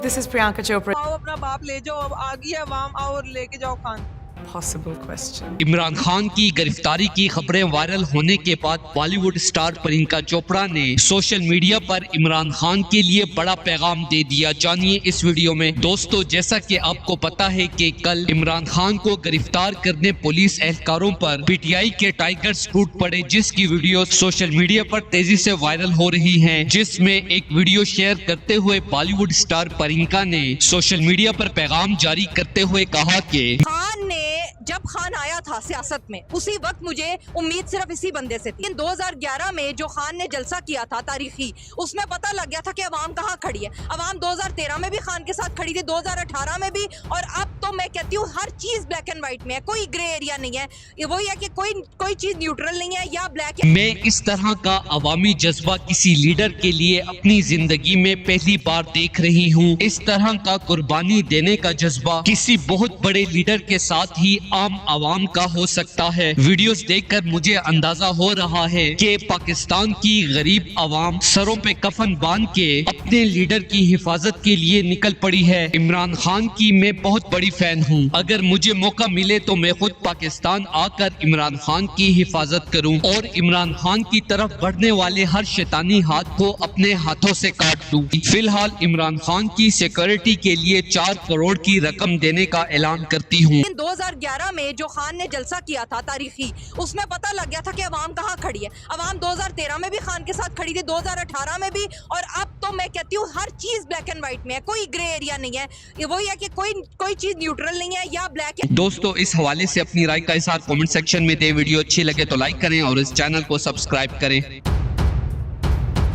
This is Priyanka Chopra. आओ अपना बाप ले जाओ, अब आ गई है अवाम, आओ और लेके जाओ खान। Possible question. इमरान खान की गिरफ्तारी की खबरें वायरल होने के बाद बॉलीवुड स्टार प्रियंका चोपड़ा ने सोशल मीडिया पर इमरान खान के लिए बड़ा पैगाम दे दिया। जानिए इस वीडियो में। दोस्तों, जैसा कि आपको पता है कि कल इमरान खान को गिरफ्तार करने पुलिस एहलकारों पर पीटीआई के टाइगर्स टूट पड़े, जिसकी वीडियो सोशल मीडिया पर तेजी से वायरल हो रही है। जिसमें एक वीडियो शेयर करते हुए बॉलीवुड स्टार प्रियंका ने सोशल मीडिया पर पैगाम जारी करते हुए कहा कि खान ने जब खान आया था सियासत में, उसी वक्त मुझे उम्मीद सिर्फ इसी बंदे से थी। 2011 में जो खान ने जलसा किया था तारीखी, उसमें पता लग गया था कि अवाम कहाँ खड़ी है। अवाम 2013 में भी खान के साथ खड़ी थी, 2018 में भी, और अब तो मैं कहती हूँ हर चीज ब्लैक एंड व्हाइट में है, कोई ग्रे एरिया नहीं है। ये वही है कि कोई चीज न्यूट्रल नहीं है या ब्लैक। मैं इस तरह का अवामी जज्बा किसी लीडर के लिए अपनी जिंदगी में पहली बार देख रही हूँ। इस तरह का कुर्बानी देने का जज्बा किसी बहुत बड़े लीडर के साथ ही आम आवाम का हो सकता है। वीडियोस देखकर मुझे अंदाजा हो रहा है कि पाकिस्तान की गरीब आवाम सरों पे कफन बांध के अपने लीडर की हिफाजत के लिए निकल पड़ी है। इमरान खान की मैं बहुत बड़ी फैन हूँ। अगर मुझे मौका मिले तो मैं खुद पाकिस्तान आकर इमरान खान की हिफाजत करूँ और इमरान खान की तरफ बढ़ने वाले हर शैतानी हाथ को अपने हाथों से काट दूँ। फिलहाल इमरान खान की सिक्योरिटी के लिए 4 करोड़ की रकम देने का ऐलान करती हूँ। 2011 में जो खान ने जलसा किया था तारीखी, उसमें पता लग गया था कि अवाम कहाँ खड़ी है। अवाम 2013 में भी खान के साथ खड़ी थी, 2018 में भी, और अब तो मैं कहती हूँ हर चीज ब्लैक एंड व्हाइट में है, कोई ग्रे एरिया नहीं है। ये वही है कि कोई चीज न्यूट्रल नहीं है या ब्लैक है। दोस्तों, इस हवाले से अपनी राय का इज़हार कमेंट सेक्शन में दे। वीडियो अच्छी लगे तो लाइक करें और इस चैनल को सब्सक्राइब करें।